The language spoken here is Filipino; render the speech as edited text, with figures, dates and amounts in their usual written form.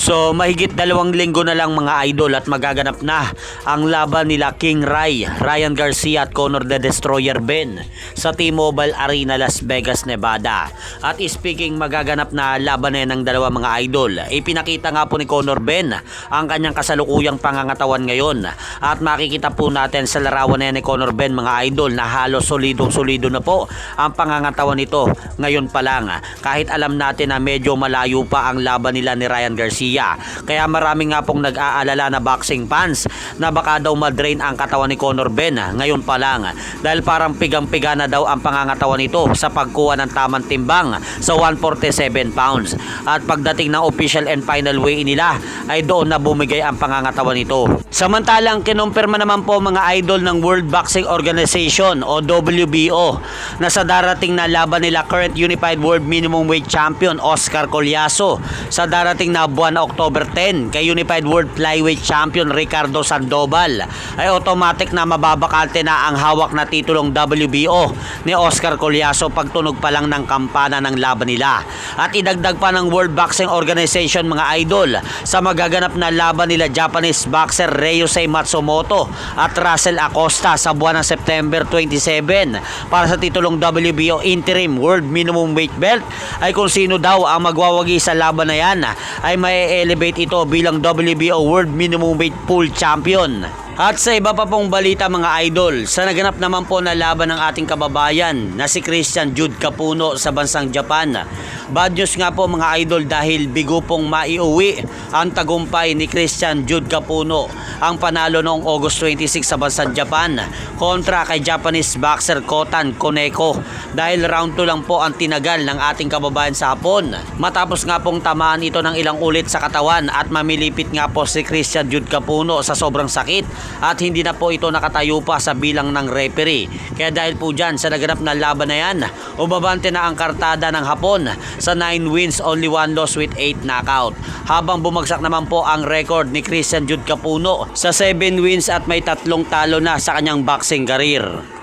So mahigit 2 linggo na lang mga idol at magaganap na ang laban nila King Ray, Ryan Garcia at Conor the Destroyer Ben sa T-Mobile Arena, Las Vegas, Nevada. At speaking magaganap na laban na yan ng dalawa mga idol, ipinakita nga po ni Conor Ben ang kanyang kasalukuyang pangangatawan ngayon. At makikita po natin sa larawan na yan ni Conor Ben mga idol na halos solidong-solido na po ang pangangatawan nito ngayon pa lang. Kahit alam natin na medyo malayo pa ang laban nila ni Ryan Garcia. Kaya marami nga pong nag-aalala na boxing fans na baka daw madrain ang katawan ni Conor Ben ngayon pa lang, dahil parang pigang-piga na daw ang pangangatawan nito sa pagkuha ng tamang timbang sa 147 pounds. At pagdating ng official and final weigh nila ay doon na bumigay ang pangangatawan nito. Samantalang kinumpirma naman po mga idol ng World Boxing Organization o WBO na sa darating na laban nila current Unified World Minimum Weight Champion Oscar Collazo sa darating na buwan October 10 kay Unified World Flyweight Champion Ricardo Sandoval ay automatic na mababakante na ang hawak na titulong WBO ni Oscar Collazo pagtunog pa lang ng kampana ng laban nila. At idagdag pa ng World Boxing Organization mga idol sa magaganap na laban nila Japanese boxer Ryusei Matsumoto at Russell Acosta sa buwan ng September 27 para sa titulong WBO Interim World Minimum Weight Belt ay kung sino daw ang magwawagi sa laban na yan ay may elevate ito bilang WBO World Minimum Weight Pool Champion. At sa iba pa pong balita mga idol, sa naganap naman po na laban ng ating kababayan na si Christian Jude Capuno sa bansang Japan. Bad news nga po mga idol dahil bigo pong maiuwi ang tagumpay ni Christian Jude Capuno, ang panalo noong August 26 sa bansang Japan kontra kay Japanese boxer Kotan Koneko dahil round 2 lang po ang tinagal ng ating kababayan sa Hapon. Matapos nga pong tamaan ito ng ilang ulit sa katawan at mamilipit nga po si Christian Jude Capuno sa sobrang sakit at hindi na po ito nakatayo pa sa bilang ng referee. Kaya dahil po dyan sa naganap na laban na yan, umabante na ang kartada ng Hapon sa 9 wins only 1 loss with 8 knockout. Habang bumagsak naman po ang record ni Christian Jude Capuno sa 7 wins at may 3 talo na sa kanyang boxing career.